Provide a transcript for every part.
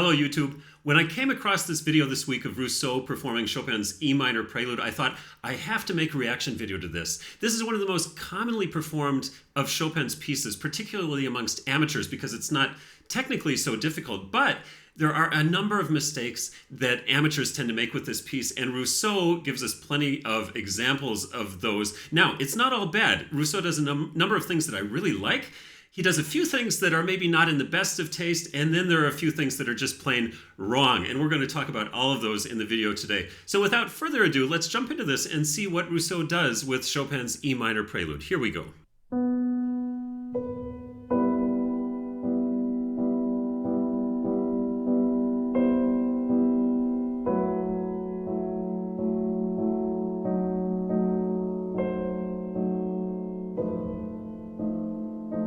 Hello, YouTube. When I came across this video this week of Rousseau performing Chopin's E minor Prelude, I thought, I have to make a reaction video to this. This is one of the most commonly performed of Chopin's pieces, particularly amongst amateurs, because it's not technically so difficult, but there are a number of mistakes that amateurs tend to make with this piece, and Rousseau gives us plenty of examples of those. Now, it's not all bad. Rousseau does a number of things that I really like. He does a few things that are maybe not in the best of taste, and then there are a few things that are just plain wrong. And we're going to talk about all of those in the video today. So without further ado, let's jump into this and see what Rousseau does with Chopin's E minor Prelude. Here we go.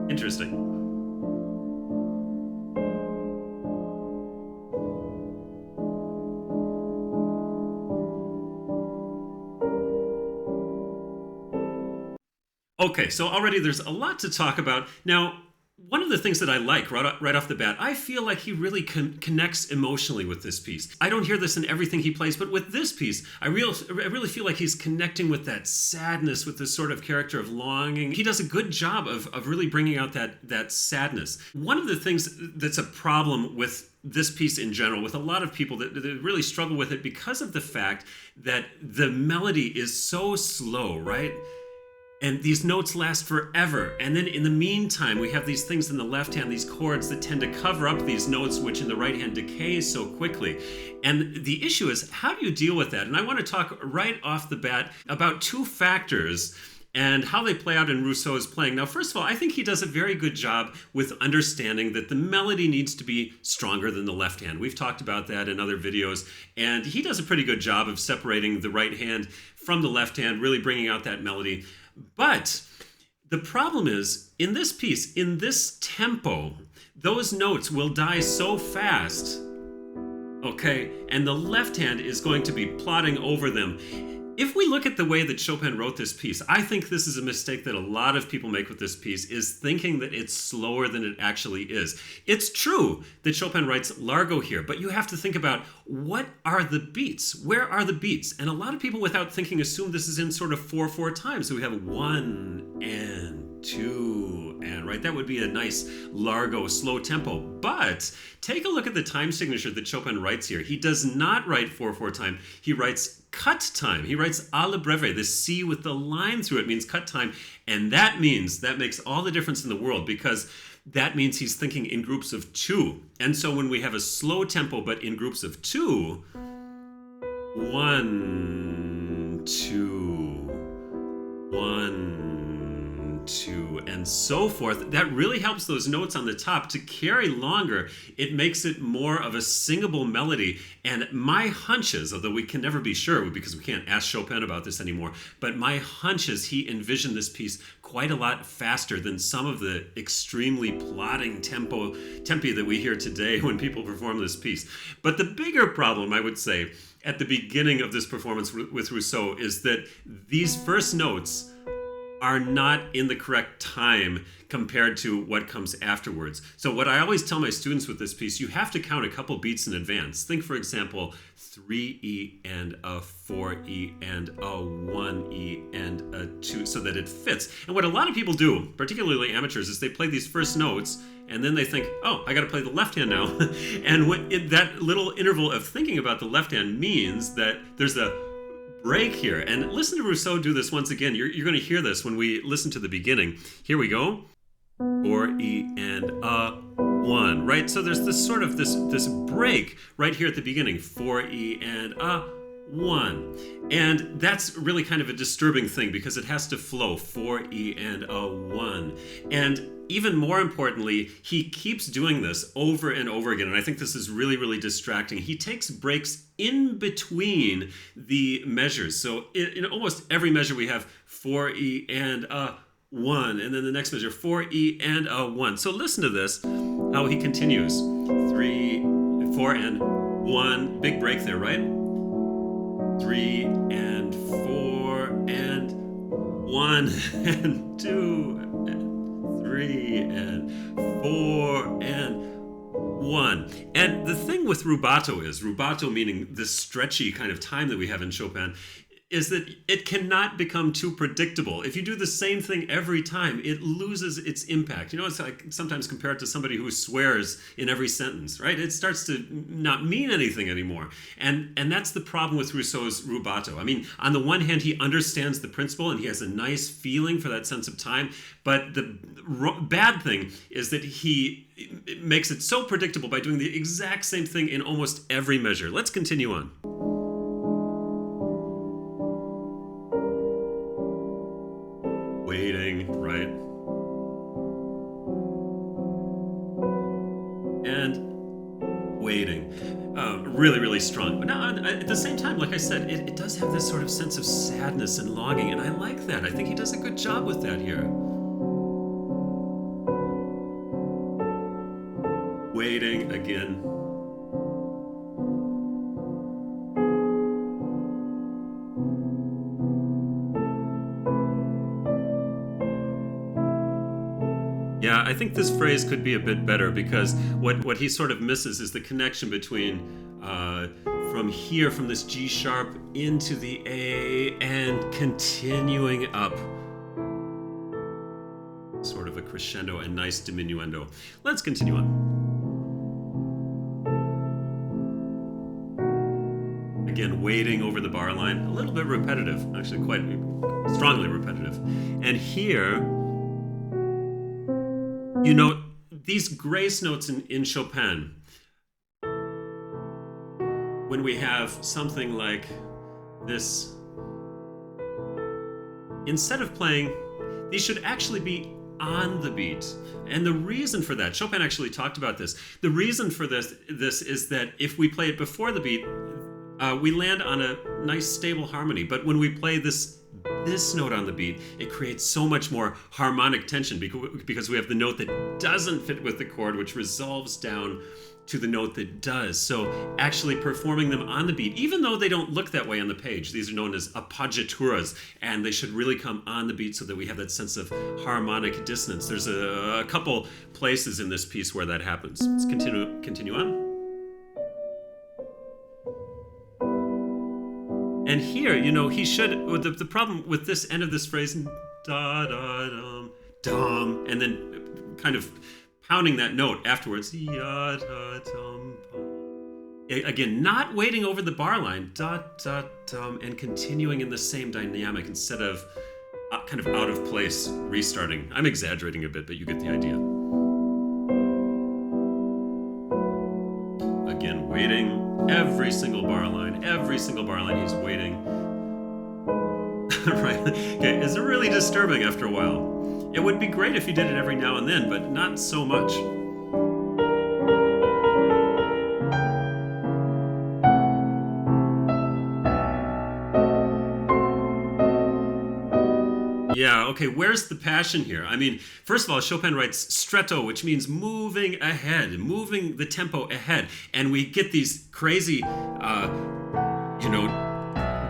Interesting. Okay, so already there's a lot to talk about. Now, one of the things that I like right off the bat, I feel like he really connects emotionally with this piece. I don't hear this in everything he plays, but with this piece, I really feel like he's connecting with that sadness, with this sort of character of longing. He does a good job of really bringing out that sadness. One of the things that's a problem with this piece in general, with a lot of people that really struggle with it because of the fact that the melody is so slow, right? And these notes last forever. And then in the meantime, we have these things in the left hand, these chords that tend to cover up these notes, which in the right hand decay so quickly. And the issue is, how do you deal with that? And I want to talk right off the bat about two factors and how they play out in Rousseau's playing. Now, first of all, I think he does a very good job with understanding that the melody needs to be stronger than the left hand. We've talked about that in other videos, and he does a pretty good job of separating the right hand from the left hand, really bringing out that melody. But the problem is, in this piece, in this tempo, those notes will die so fast, okay, and the left hand is going to be plodding over them. If we look at the way that Chopin wrote this piece, I think this is a mistake that a lot of people make with this piece, is thinking that it's slower than it actually is. It's true that Chopin writes largo here, but you have to think about, what are the beats? Where are the beats? And a lot of people, without thinking, assume this is in sort of 4/4 time. So we have 1 and 2 and, right? That would be a nice largo, slow tempo. But take a look at the time signature that Chopin writes here. He does not write 4/4 time. He writes cut time. He writes alla breve. The C with the line through it means cut time. And that makes all the difference in the world, because that means he's thinking in groups of 2. And so when we have a slow tempo, but in groups of 2, 1, 2, 1, 2, and so forth, that really helps those notes on the top to carry longer. It makes it more of a singable melody. And my hunches, although we can never be sure because we can't ask Chopin about this anymore, but my hunch is he envisioned this piece quite a lot faster than some of the extremely plodding tempi that we hear today when people perform this piece. But the bigger problem, I would say, at the beginning of this performance with Rousseau is that these first notes are not in the correct time compared to what comes afterwards. So what I always tell my students with this piece, you have to count a couple beats in advance. Think, for example, 3E and a 4E and a 1E and a 2, so that it fits. And what a lot of people do, particularly amateurs, is they play these first notes and then they think, oh, I got to play the left hand now. And that little interval of thinking about the left hand means that there's a break here. And listen to Rousseau do this once again. You're going to hear this when we listen to the beginning. Here we go. 4E and a 1, right? So there's this sort of this break right here at the beginning. 4E and a 1. And that's really kind of a disturbing thing because it has to flow. 4E and a 1. And even more importantly, he keeps doing this over and over again. And I think this is really, really distracting. He takes breaks in between the measures. So in almost every measure we have 4E and a 1. And then the next measure, 4E and a 1. So listen to this, how he continues. 3, 4, and 1. Big break there, right? 3 and 4 and 1 and 2 and 3 and 4 and 1. And the thing with rubato is, rubato meaning this stretchy kind of time that we have in Chopin, is that it cannot become too predictable. If you do the same thing every time, it loses its impact. You know, it's like sometimes compared to somebody who swears in every sentence, right? It starts to not mean anything anymore. And that's the problem with Rousseau's rubato. I mean, on the one hand, he understands the principle and he has a nice feeling for that sense of time, but the bad thing is that he makes it so predictable by doing the exact same thing in almost every measure. Let's continue on. Waiting, right? And waiting. Really, really strong. But now, at the same time, like I said, it does have this sort of sense of sadness and longing, and I like that. I think he does a good job with that here. Waiting again. Yeah, I think this phrase could be a bit better because what he sort of misses is the connection between from here, from this G sharp into the A and continuing up. Sort of a crescendo and nice diminuendo. Let's continue on. Again, waiting over the bar line, a little bit repetitive, actually quite strongly repetitive. And here, you know, these grace notes in Chopin, when we have something like this, instead of playing, these should actually be on the beat. And the reason for that, Chopin actually talked about this. The reason for this is that if we play it before the beat, we land on a nice stable harmony. But when we play this note on the beat, it creates so much more harmonic tension because we have the note that doesn't fit with the chord, which resolves down to the note that does. So actually performing them on the beat, even though they don't look that way on the page, these are known as appoggiaturas, and they should really come on the beat so that we have that sense of harmonic dissonance. There's a couple places in this piece where that happens. Let's continue on. And here, you know, he should, the problem with this end of this phrase, da da dum, dum, and then kind of pounding that note afterwards, ya da dum, again, not waiting over the bar line, da da dum, and continuing in the same dynamic instead of kind of out of place restarting. I'm exaggerating a bit, but you get the idea. Again, waiting. Every single bar line he's waiting. Right? Okay, it's really disturbing after a while. It would be great if you did it every now and then, but not so much. Yeah, okay, where's the passion here? I mean, first of all, Chopin writes stretto, which means moving ahead, moving the tempo ahead. And we get these crazy,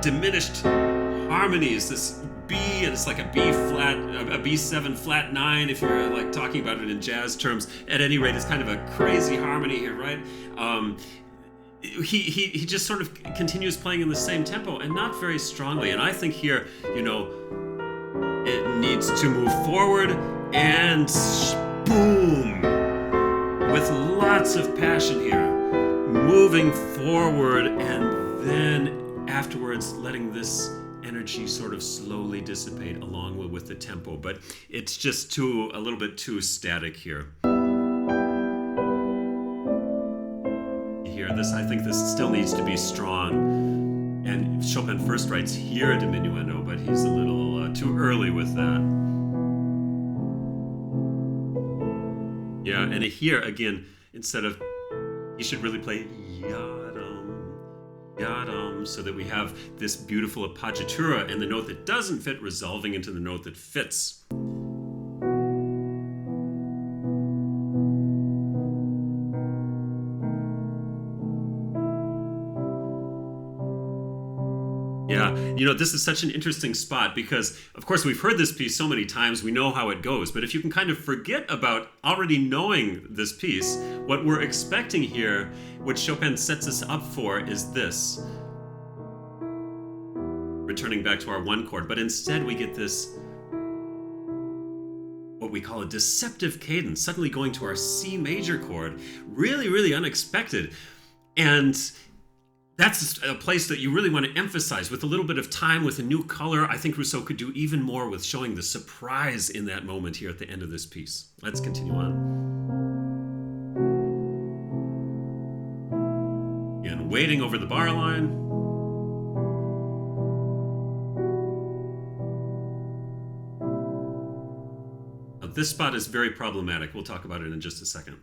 diminished harmonies, this B, and it's like a B flat, a B7 flat 9, if you're like talking about it in jazz terms. At any rate, it's kind of a crazy harmony here, right? He just sort of continues playing in the same tempo and not very strongly. And I think here, it needs to move forward and boom, with lots of passion here, moving forward and then afterwards letting this energy sort of slowly dissipate along with the tempo. But it's just a little bit too static here. Here, I think this still needs to be strong. And Chopin first writes here a diminuendo, but he's a little too early with that. Yeah, and here again, instead of, you should really play yadam, yadam, so that we have this beautiful appoggiatura and the note that doesn't fit resolving into the note that fits. Yeah, Yeah, this is such an interesting spot because, of course, we've heard this piece so many times, we know how it goes. But if you can kind of forget about already knowing this piece, what we're expecting here, what Chopin sets us up for, is this. Returning back to our one chord, but instead we get this, what we call a deceptive cadence, suddenly going to our C major chord, really, really unexpected. And that's a place that you really want to emphasize with a little bit of time, with a new color. I think Rousseau could do even more with showing the surprise in that moment here at the end of this piece. Let's continue on. And waiting over the bar line. Now, this spot is very problematic. We'll talk about it in just a second.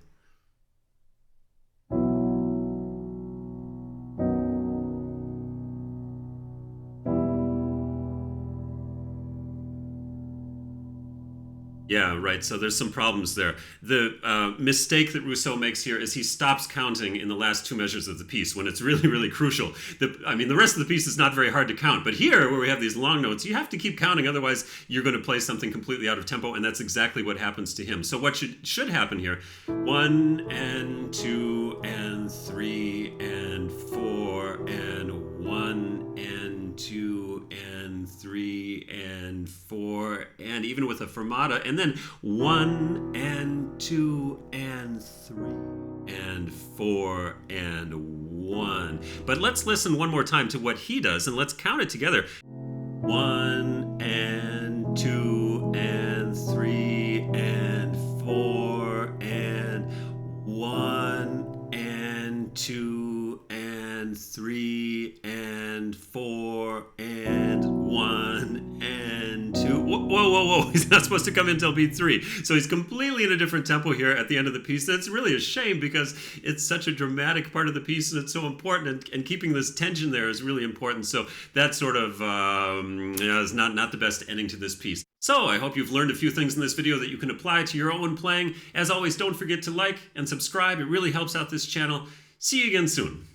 Yeah, right. So there's some problems there. The mistake that Rousseau makes here is he stops counting in the last two measures of the piece when it's really, really crucial. The rest of the piece is not very hard to count. But here, where we have these long notes, you have to keep counting. Otherwise, you're going to play something completely out of tempo. And that's exactly what happens to him. So what should happen here, 1 and 2 and 3 and 4 and 1 and 2 and 3 and 4, and even with a fermata, and then 1 and 2 and 3 and 4 and 1. But let's listen one more time to what he does, and let's count it together. 1 and 2 and 3 and 4 and 1 and 2 and 3 and 4 and 1 and 2. Whoa. He's not supposed to come in until beat 3. So he's completely in a different tempo here at the end of the piece. That's really a shame because it's such a dramatic part of the piece and it's so important. And keeping this tension there is really important. So that sort of is not the best ending to this piece. So I hope you've learned a few things in this video that you can apply to your own playing. As always, don't forget to like and subscribe. It really helps out this channel. See you again soon.